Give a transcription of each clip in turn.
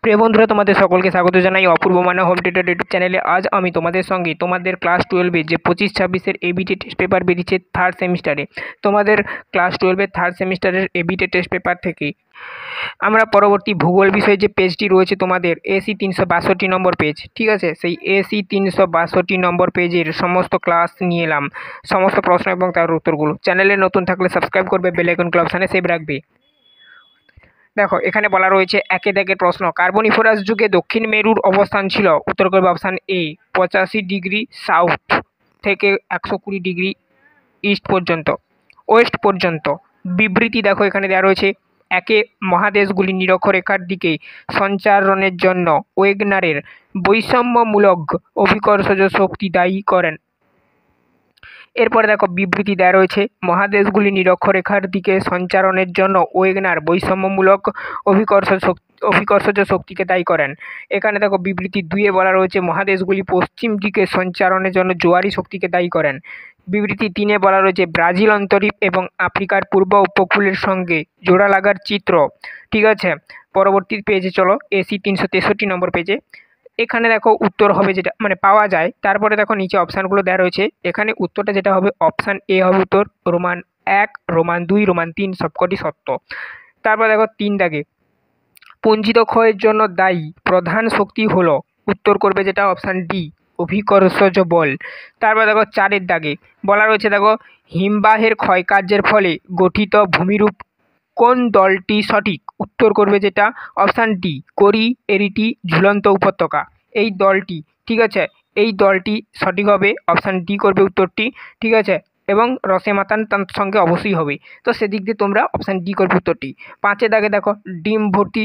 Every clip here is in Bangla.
প্রিয় বন্ধুরা, তোমাদের সকলকে স্বাগত জানাই অপূর্ব মানা হোম টিউটর ইউটিউব চ্যানেলে। আজ আমি তোমাদের সঙ্গে তোমাদের ক্লাস 12-এর যে 25-26-এর এবিটি টেস্ট পেপার বেরিয়েছে থার্ড সেমিস্টারে, তোমাদের ক্লাস 12-এর থার্ড সেমিস্টারের এবিটি টেস্ট পেপার থেকে আমরা পরবর্তী ভূগোল বিষয়ে যে পেজটি রয়েছে তোমাদের এসি 362 নম্বর পেজ, ঠিক আছে, সেই এসি 362 নম্বর পেজের সমস্ত ক্লাস নিয়ে এলাম, সমস্ত প্রশ্ন এবং তার উত্তরগুলো। চ্যানেলে নতুন থাকলে সাবস্ক্রাইব করবে, বেল আইকন অপশানে সেভ রাখবে। দেখো, এখানে বলা রয়েছে একে দাগের প্রশ্ন, কার্বনিফেরাস যুগে দক্ষিণ মেরুর অবস্থান ছিল। উত্তর করবে অপশান এ 85 ডিগ্রি সাউথ থেকে 120 ডিগ্রি ইস্ট পর্যন্ত, ওয়েস্ট পর্যন্ত। বিবৃতি দেখো এখানে দেওয়া রয়েছে, একে মহাদেশগুলি নিরক্ষরেখার দিকে সঞ্চারণের জন্য ওয়েগনারের বৈষম্যমূলক অভিকর্ষজ শক্তি দায়ী করেন। এরপরে দেখো বিবৃতি দেওয়া রয়েছে, মহাদেশগুলি নিরক্ষরেখার দিকে সঞ্চারণের জন্য ওয়েগনার বৈষম্যমূলক অভিকর্ষজ শক্তিকে দায়ী করেন। এখানে দেখো বিবৃতি 2-এ বলা রয়েছে, মহাদেশগুলি পশ্চিম দিকে সঞ্চারণের জন্য জোয়ারি শক্তিকে দায়ী করেন। বিবৃতি 3-এ বলা রয়েছে, ব্রাজিল অন্তরীপ এবং আফ্রিকার পূর্ব উপকূলের সঙ্গে জোড়া লাগার চিত্র। ঠিক আছে, পরবর্তী পেজে চলো, এসি 363 নম্বর পেজে। এখানে দেখো উত্তর হবে যেটা পাওয়া যায়, তারপরে দেখো নিচে অপশানগুলো দেওয়া রয়েছে। এখানে উত্তরটা যেটা হবে অপশান এ হবে উত্তর, রোমান 1, রোমান 2, রোমান 3 সবকটি সত্য। তারপর দেখো 3 দাগে, পুঞ্জিত ক্ষয়ের জন্য দায়ী প্রধান শক্তি হলো। উত্তর করবে যেটা অপশান ডি, অভিকর্ষজ বল। তারপর দেখো 4-এর দাগে বলা রয়েছে, দেখো হিমবাহের ক্ষয়কার্যের ফলে গঠিত ভূমিরূপ কোন দলটি সঠিক। উত্তর করবে যেটা অপশান ডি, কোরি এরিটি ঝুলন্ত উপত্যকা, এই দলটি। ঠিক আছে, এই দলটি সঠিক হবে, অপশান ডি করবে উত্তরটি। ঠিক আছে, এবং রসে মাতান তার সঙ্গে অবশ্যই হবে, তো সেদিক দিয়ে তোমরা অপশান ডি করবে উত্তরটি। 5-এর দাগে দেখো, ডিম ভর্তি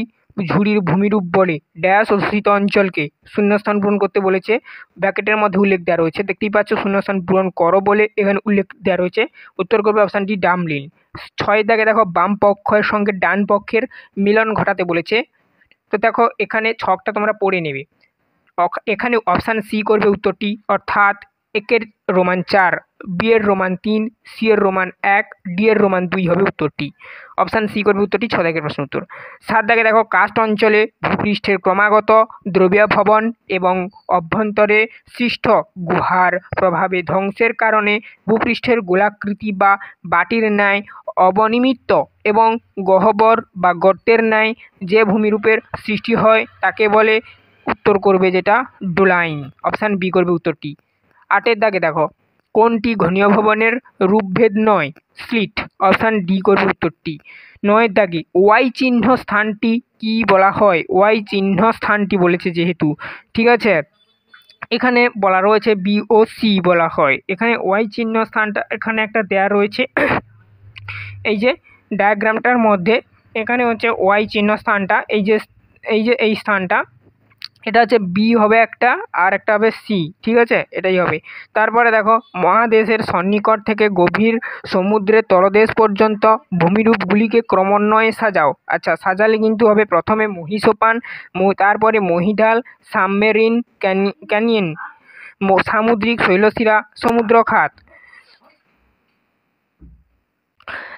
ঝুড়ির ভূমিরূপ বলে ড্যাশ অধ্যুষিত অঞ্চলকে শূন্যস্থান পূরণ করতে বলেছে। ব্র্যাকেটের মধ্যে উল্লেখ দেওয়া রয়েছে, দেখতেই পাচ্ছ, শূন্যস্থান পূরণ করো বলে এখানে উল্লেখ দেওয়া রয়েছে। উত্তর করবে অপশান ডি, ডামলিন। 6-এর দাগে দেখো, বাম পক্ষের সঙ্গে ডান পক্ষের মিলন ঘটাতে বলেছে। তো দেখো এখানে ছকটা তোমরা পড়ে নেবে। এখানে অপশান সি করবে উত্তরটি, অর্থাৎ একের রোমান 4, বি এর রোমান 3, সি এর রোমান 1, ডি এর রোমান 2 হবে উত্তরটি। অপশান সি করবে উত্তরটি, 6 দাগের প্রশ্ন উত্তর। 7 দাগে দেখো, কাস্ট অঞ্চলে ভূপৃষ্ঠের ক্রমাগত দ্রব্যাভবন এবং অভ্যন্তরে সৃষ্ট গুহার প্রভাবে ধ্বংসের কারণে ভূপৃষ্ঠের গোলাকৃতি বা বাটির ন্যায় অবনিমিত্ত এবং গহ্বর বা গর্তের ন্যায় যে ভূমিরূপের সৃষ্টি হয় তাকে বলে। উত্তর করবে যেটা ডোলাইন, অপশান বি করবে উত্তরটি। 8-এর দাগে দেখো, কোনটি ঘনীয় ভবনের রূপভেদ নয়, স্লিট, অপশান ডি করবে উত্তরটি। 9-এর দাগে, ওয়াই চিহ্ন স্থানটি কি বলা হয়। ওয়াই চিহ্ন স্থানটি বলেছে যেহেতু, ঠিক আছে, এখানে বলা রয়েছে বি ও সি বলা হয়। এখানে ওয়াই চিহ্ন স্থানটা এখানে একটা দেয়া রয়েছে, এই যে ডায়াগ্রামটার মধ্যে এখানে হচ্ছে ওয়াই চিহ্ন স্থানটা, এই স্থানটা, এটা হচ্ছে বি হবে একটা, আর একটা হবে সি, ঠিক আছে, এটাই হবে। তারপরে দেখো, মহাদেশের সন্নিকট থেকে গভীর সমুদ্রের তলদেশ পর্যন্ত ভূমিরূপগুলিকে ক্রমান্বয়ে সাজাও। আচ্ছা, সাজালে কিন্তু হবে প্রথমে মহীসোপান, তারপরে মহীঢাল, সাবমেরিন ক্যানিয়ন, সামুদ্রিক শৈলশিরা, সমুদ্রখাত।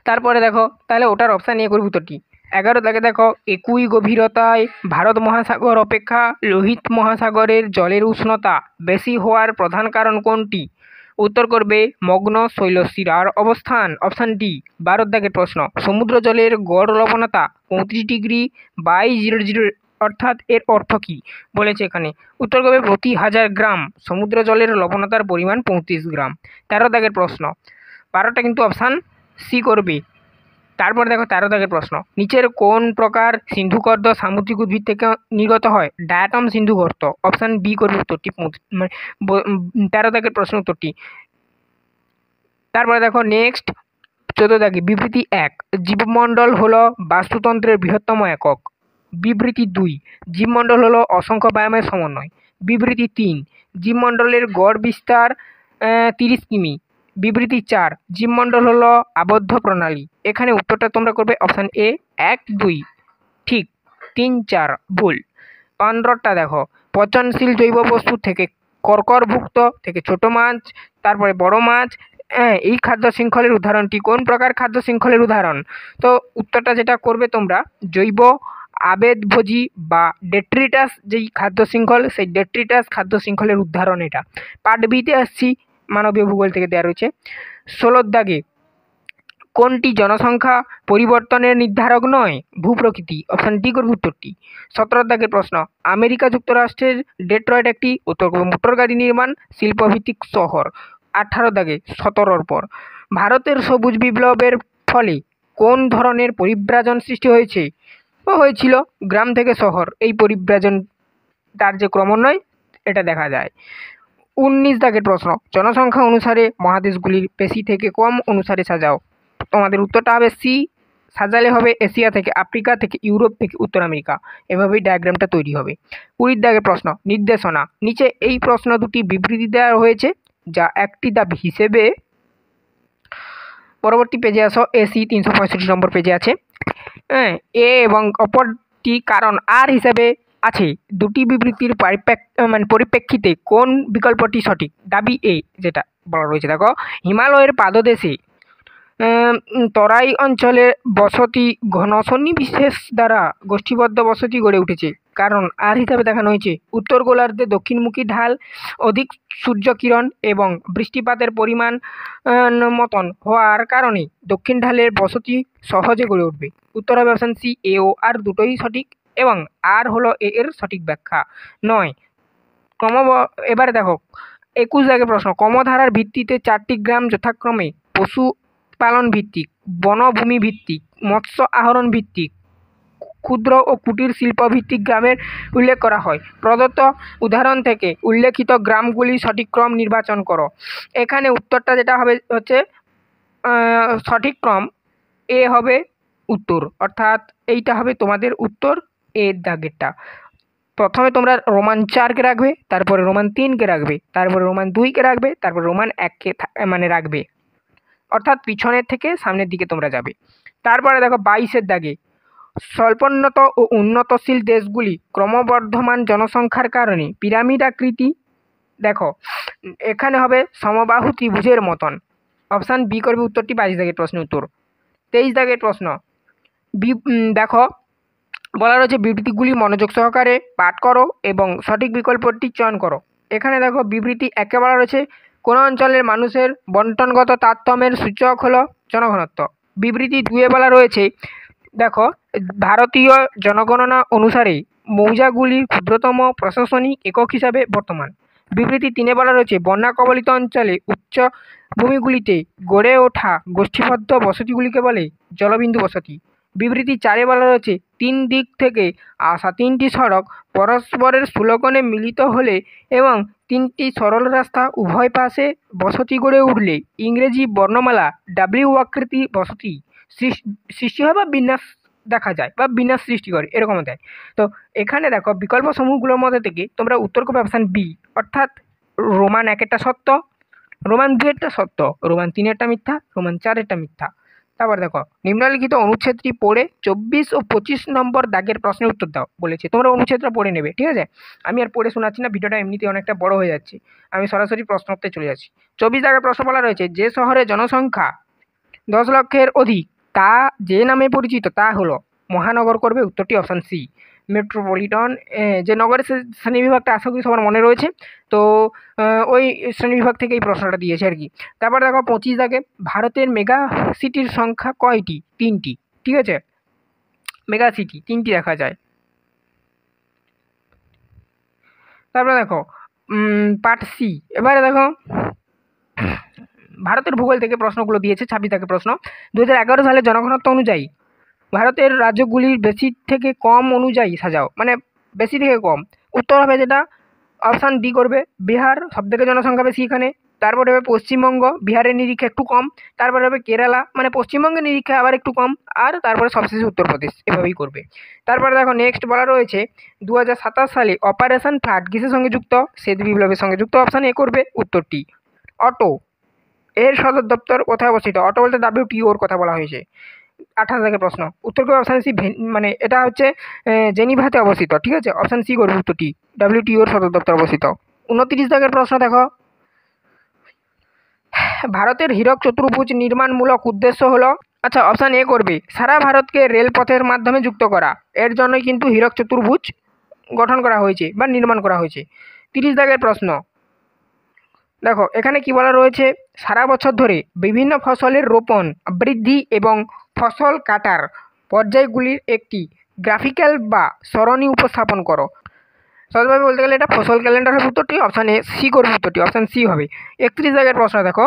তারপরে দেখো, তাহলে ওটার অপশান এ করবে উত্তরটি। 11 দাগে দেখো, একই গভীরতায় ভারত মহাসাগর অপেক্ষা লোহিত মহাসাগরের জলের উষ্ণতা বেশি হওয়ার প্রধান কারণ কোনটি। উত্তর করবে মগ্ন শৈলশিরার অবস্থান, অপশান ডি। 12 দাগের প্রশ্ন, সমুদ্র জলের গড় লবণতা 35 ডিগ্রি 2200, অর্থাৎ এর অর্থ কী বলেছে এখানে। উত্তর করবে প্রতি 1000 গ্রাম সমুদ্র জলের লবণতার পরিমাণ 35 গ্রাম। 13 দাগের প্রশ্ন, 12টা কিন্তু অপশান সি করবে। তারপর দেখো 13 দাগের প্রশ্ন, নিচের কোন প্রকার সিন্ধুকর্দ সামুদ্রিক উদ্ভিদ থেকে নির্গত হয়। ডায়াটম সিন্ধুকর্দ, অপশান বি করবে উত্তরটি, 13 দাগের প্রশ্ন উত্তরটি। তারপরে দেখো নেক্সট 14 দাগে, বিবৃতি 1, জীবমণ্ডল হলো বাস্তুতন্ত্রের বৃহত্তম একক। বিবৃতি 2, জীবমণ্ডল হলো অসংখ্য ব্যায়ামের সমন্বয়। বিবৃতি 3, জীবমণ্ডলের গড় বিস্তার 30 কিমি। বিবৃতি 4, জীবমণ্ডল হলো আবদ্ধ প্রণালী। এখানে উত্তরটা তোমরা করবে অপশান এ 1, 2 ঠিক, 3, 4 ভুল। 15টা দেখো, পচনশীল জৈব বস্তু থেকে কর্করভুক্ত থেকে ছোট মাছ, তারপরে বড় মাছ, এই খাদ্য শৃঙ্খলের উদাহরণটি কোন প্রকার খাদ্য শৃঙ্খলের উদাহরণ। তো উত্তরটা যেটা করবে তোমরা, জৈব আবেদভোজী বা ডেট্রিটাস যেই খাদ্য শৃঙ্খল, সেই ডেট্রিটাস খাদ্য শৃঙ্খলের উদাহরণ এটা। পার্ট বিতে আসছি, মানবীয় ভূগোল থেকে দেওয়া রয়েছে। 16 দাগে কোনটি জনসংখ্যা পরিবর্তনের নির্ধারক নয়? ভূপ্রকৃতি। অপশান ডি করবে উত্তরটি। 17 দাগের প্রশ্ন, আমেরিকা যুক্তরাষ্ট্রের ডেট্রয়েট একটি মোটর গাড়ি নির্মাণ শিল্পভিত্তিক শহর। 18 দাগে 17-র পর, ভারতের সবুজ বিপ্লবের ফলে কোন ধরনের পরিব্রাজন সৃষ্টি হয়েছিল গ্রাম থেকে শহর। এই পরিব্রাজন তার যে ক্রমান্বয় এটা দেখা যায়। 19 দাগের প্রশ্ন, জনসংখ্যা অনুসারে মহাদেশগুলির বেশি থেকে কম অনুসারে সাজাও। তোমাদের উত্তরটা হবে সি, সাজালে হবে এশিয়া থেকে, আফ্রিকা থেকে, ইউরোপ থেকে, উত্তর আমেরিকা। এভাবেই ডায়াগ্রামটা তৈরি হবে। 20 দাগের প্রশ্ন, নির্দেশনা। নিচে এই প্রশ্ন দুটি বিবৃতি দেওয়া হয়েছে যা একটি দাবি হিসেবে, পরবর্তী পেজে আসো, এসি 365 নম্বর পেজে আছে। এ এবং অপরটি কারণ আর হিসেবে আছে। দুটি বিবৃতির পরিপ্রেক্ষিতে কোন বিকল্পটি সঠিক? দাবি এ যেটা বলা রয়েছে, দেখো, হিমালয়ের পাদদেশে তরাই অঞ্চলে বসতি ঘনসন্নিবেশ দ্বারা গোষ্ঠীবদ্ধ বসতি গড়ে উঠেছে। কারণ আর হিসাবে দেখানো হয়েছে উত্তর গোলার্ধে দক্ষিণমুখী ঢাল, অধিক সূর্যকিরণ এবং বৃষ্টিপাতের পরিমাণ মতন হওয়ার কারণে দক্ষিণ ঢালের বসতি সহজে গড়ে উঠবে। উত্তর হবে অপশান সি, এ ও আর দুটোই সঠিক এবং আর হলো এর সঠিক ব্যাখ্যা নয়। এবারে দেখো 21 দাগের প্রশ্ন, ক্রমধারার ভিত্তিতে 4টি গ্রাম যথাক্রমে পশু পালন ভিত্তিক, বনভূমি ভিত্তিক, মৎস্য আহরণ ভিত্তিক, ক্ষুদ্র ও কুটির শিল্প ভিত্তিক গ্রামের উল্লেখ করা হয়। প্রদত্ত উদাহরণ থেকে উল্লেখিত গ্রামগুলি সঠিক ক্রম নির্বাচন করো। এখানে উত্তরটা যেটা হবে হচ্ছে সঠিক ক্রম এ হবে উত্তর, অর্থাৎ এইটা হবে তোমাদের উত্তর এর দাগেরটা। প্রথমে তোমরা রোমান 4কে রাখবে, তারপরে রোমান 3কে রাখবে, তারপরে রোমান 2কে রাখবে, তারপরে রোমান 1কে রাখবে, অর্থাৎ পিছনের থেকে সামনের দিকে তোমরা যাবে। তারপরে দেখো 22-এর দাগে, স্বল্পোন্নত ও উন্নতশীল দেশগুলি ক্রমবর্ধমান জনসংখ্যার কারণে পিরামিড আকৃতি, দেখো এখানে হবে সমবাহু ত্রিভুজের মতন। অপশান বি করবে উত্তরটি 22 দাগের প্রশ্নের উত্তর। 23 দাগের প্রশ্ন, দেখো বলা রয়েছে বিবৃতিগুলি মনোযোগ সহকারে পাঠ করো এবং সঠিক বিকল্পটি চয়ন করো। এখানে দেখো বিবৃতি 1-এ বলা রয়েছে কোন অঞ্চলের মানুষের বন্টনগত তারতম্যের সূচক হলো জনঘনত্ব। বিবৃতি 2-এ বলা রয়েছে, দেখো, ভারতীয় জনগণনা অনুসারে মৌজাগুলির ক্ষুদ্রতম প্রশাসনিক একক হিসাবে বর্তমান। বিবৃতি 3-এ বলা রয়েছে বন্যা কবলিত অঞ্চলে উচ্চ ভূমিগুলিতে গড়ে ওঠা গোষ্ঠীবদ্ধ বসতিগুলিকে বলে জলবিন্দু বসতি। বিবৃতি 4-এ বলা রয়েছে 3 দিক থেকে আসা 3টি সড়ক পরস্পরের সুলগনে মিলিত হলে এবং 3টি সরল রাস্তা উভয় পাশে বসতি গড়ে উঠলে ইংরেজি বর্ণমালা ডাব্লিউ আকৃতি বসতি সৃষ্টি হয় বা বিন্যাস দেখা যায় বা বিন্যাস সৃষ্টি করে, এরকম দেয়। তো এখানে দেখো বিকল্প সমূহগুলোর মধ্যে থেকে তোমরা উত্তর করবে অপশান বি, অর্থাৎ রোমান 1-এরটা সত্য, রোমান 2-এরটা সত্য, রোমান 3-এরটা মিথ্যা, রোমান 4-এরটা মিথ্যা। তারপর দেখো নিম্নলিখিত অনুচ্ছেদটি পড়ে 24 ও 25 নম্বর দাগের প্রশ্নের উত্তর দাও বলেছে। তোমরা অনুচ্ছেদটা পড়ে নেবে, ঠিক আছে? আমি আর পড়ে শোনাচ্ছি না, ভিডিওটা এমনিতে অনেকটা বড় হয়ে যাচ্ছে, আমি সরাসরি প্রশ্নোত্তরে চলে যাচ্ছি। 24 দাগের প্রশ্ন বলা রয়েছে যে শহরে জনসংখ্যা 10 লক্ষের অধিক তা যে নামে পরিচিত তা হলো, মহানগর করবে উত্তরটি অপশান সি, মেট্রোপলিটন। যে নগরের শ্রেণীবিভাগটা আশা করি সবার মনে রয়েছে, তো ওই শ্রেণীবিভাগ থেকে এই প্রশ্নটা দিয়েছে আর কি। তারপর দেখো 25 দাগে ভারতের মেগা সিটির সংখ্যা কয়টি? 3টি, ঠিক আছে? মেগা সিটি 3টি দেখা যায়। তারপরে দেখো পার্ট সি, এবারে দেখো ভারতের ভূগোল থেকে প্রশ্নগুলো দিয়েছে। 26 দাগের প্রশ্ন, 2011 সালে জনঘনত্ব অনুযায়ী ভারতের রাজ্যগুলির বেশি থেকে কম অনুযায়ী সাজাও, মানে বেশি থেকে কম। উত্তর হবে যেটা অপশান ডি করবে বিহার, সবথেকে জনসংখ্যা বেশি এখানে। তারপরে হবে পশ্চিমবঙ্গ, বিহারের নিরিখে একটু কম। তারপরে হবে কেরালা, মানে পশ্চিমবঙ্গের নিরিখে আবার একটু কম। আর তারপরে সবশেষে উত্তরপ্রদেশ, এভাবেই করবে। তারপরে দেখো নেক্সট বলা রয়েছে 2027 সালে অপারেশন ফ্লাড কিসের সঙ্গে যুক্ত? শ্বেত বিপ্লবের সঙ্গে যুক্ত। অপশান এ করবে উত্তরটি। অটো এর সদর দপ্তর কোথায় অবস্থিত? অটো বলতে WTOর কথা বলা হয়েছে। 28 দাগের প্রশ্ন, উত্তর করবে অপশান সি, মানে এটা হচ্ছে জেনিভাতে অবস্থিত, ঠিক আছে? অপশান সি করবে উত্তরটি, WTOর সদর দপ্তর অবস্থিত। 29 দাগের প্রশ্ন দেখো, ভারতের হীরক চতুর্ভুজ নির্মাণমূলক উদ্দেশ্য হলো আচ্ছা, অপশান এ করবে সারা ভারতকে রেলপথের মাধ্যমে যুক্ত করা। এর জন্যই কিন্তু হীরক চতুর্ভুজ গঠন করা হয়েছে বা নির্মাণ করা হয়েছে। 30 দাগের প্রশ্ন, দেখো এখানে কি বলা রয়েছে, সারা বছর ধরে বিভিন্ন ফসলের রোপণ, বৃদ্ধি এবং ফসল কাটার পর্যায়গুলির একটি গ্রাফিক্যাল বা সরণি উপস্থাপন করো। সহজভাবে বলতে গেলে এটা ফসল ক্যালেন্ডারের উত্তরটি, অপশান এ সি করবে উত্তরটি, অপশান সি হবে। 31 দাগের প্রশ্ন দেখো,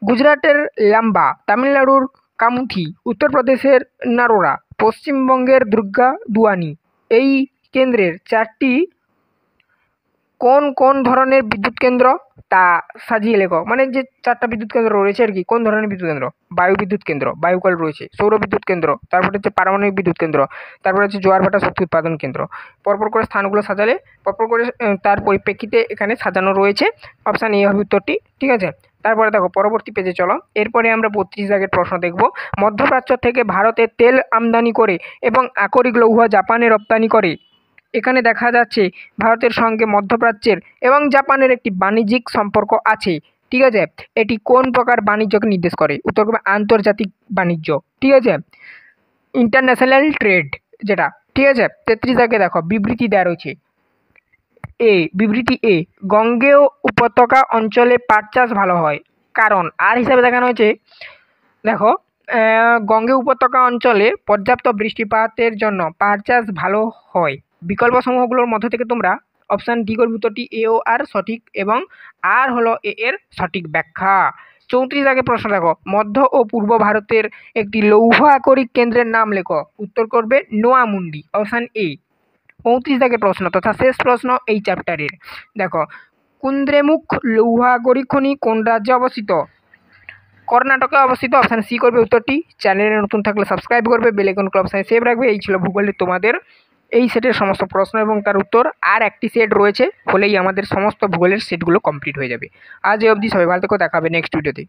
গুজরাটের লাম্বা, তামিলনাড়ুর কামুথি, উত্তরপ্রদেশের নারোরা, পশ্চিমবঙ্গের দুর্গা দুয়ানি এই কেন্দ্রের চারটি কোন কোন ধরনের বিদ্যুৎ কেন্দ্র তা সাজিয়ে লেখো। মানে যে চারটা বিদ্যুৎ কেন্দ্র রয়েছে আর কি, কোন ধরনের বিদ্যুৎ কেন্দ্র? বায়ু বিদ্যুৎ কেন্দ্র, বায়ুকল রয়েছে, সৌর বিদ্যুৎ কেন্দ্র, তারপরে হচ্ছে পারমাণবিক বিদ্যুৎ কেন্দ্র, তারপরে হচ্ছে জোয়ার ভাটা শক্তি উৎপাদন কেন্দ্র। পরপর করে স্থানগুলো সাজালে পরপর করে তার পরিপ্রেক্ষিতে এখানে সাজানো রয়েছে। অপশান এ হবে উত্তরটি, ঠিক আছে। তারপরে দেখো পরবর্তী পেজে চলো, এরপরে আমরা 32 দাগের প্রশ্ন দেখব। মধ্যপ্রাচ্য থেকে ভারতে তেল আমদানি করে এবং আকরিক লৌহ জাপানে রপ্তানি করে। এখানে দেখা যাচ্ছে ভারতের সঙ্গে মধ্যপ্রাচ্যের এবং জাপানের একটি বাণিজ্যিক সম্পর্ক আছে, ঠিক আছে। এটি কোন প্রকার বাণিজ্যকে নির্দেশ করে? উত্তর করবে আন্তর্জাতিক বাণিজ্য, ঠিক আছে, ইন্টারন্যাশনাল ট্রেড যেটা, ঠিক আছে। 33 দাগে দেখো বিবৃতি দেওয়া রয়েছে। বিবৃতি এ, গঙ্গেয় উপত্যকা অঞ্চলে পাট চাষ ভালো হয়, কারণ আর হিসাবে দেখানো হয়েছে, দেখো গঙ্গেয় উপত্যকা অঞ্চলে পর্যাপ্ত বৃষ্টিপাতের জন্য পাট চাষ ভালো হয়। বিকল্প সমূহগুলোর মধ্য থেকে তোমরা অপশান ডি করবে উত্তরটি, এ ও আর সঠিক এবং আর হলো এ এর সঠিক ব্যাখ্যা। 34 দাগে প্রশ্ন দেখো, মধ্য ও পূর্ব ভারতের একটি লৌহ আকরিক কেন্দ্রের নাম লেখো। উত্তর করবে নোয়ামুন্ডি, অপশান এ। 35 দাগে প্রশ্ন তথা শেষ প্রশ্ন এই চ্যাপ্টারের, দেখো কুন্দ্রেমুখ লৌহ আকরিক খনি কোন রাজ্যে অবস্থিত? কর্ণাটকে অবস্থিত, অপশান সি করবে উত্তরটি। চ্যানেলে নতুন থাকলে সাবস্ক্রাইব করবে, বেল আইকন অপশানে সেভ রাখবে। এই ছিল ভূগোলের তোমাদের এই সেটের সমস্ত প্রশ্ন এবং তার উত্তর। আর একটি সেট রয়েছে, হলেই আমাদের সমস্ত ভূগোলের সেটগুলো কমপ্লিট হয়ে যাবে। আজ এই অবধি, সবাই ভালো থেকো, দেখা হবে নেক্সট ভিডিওতে।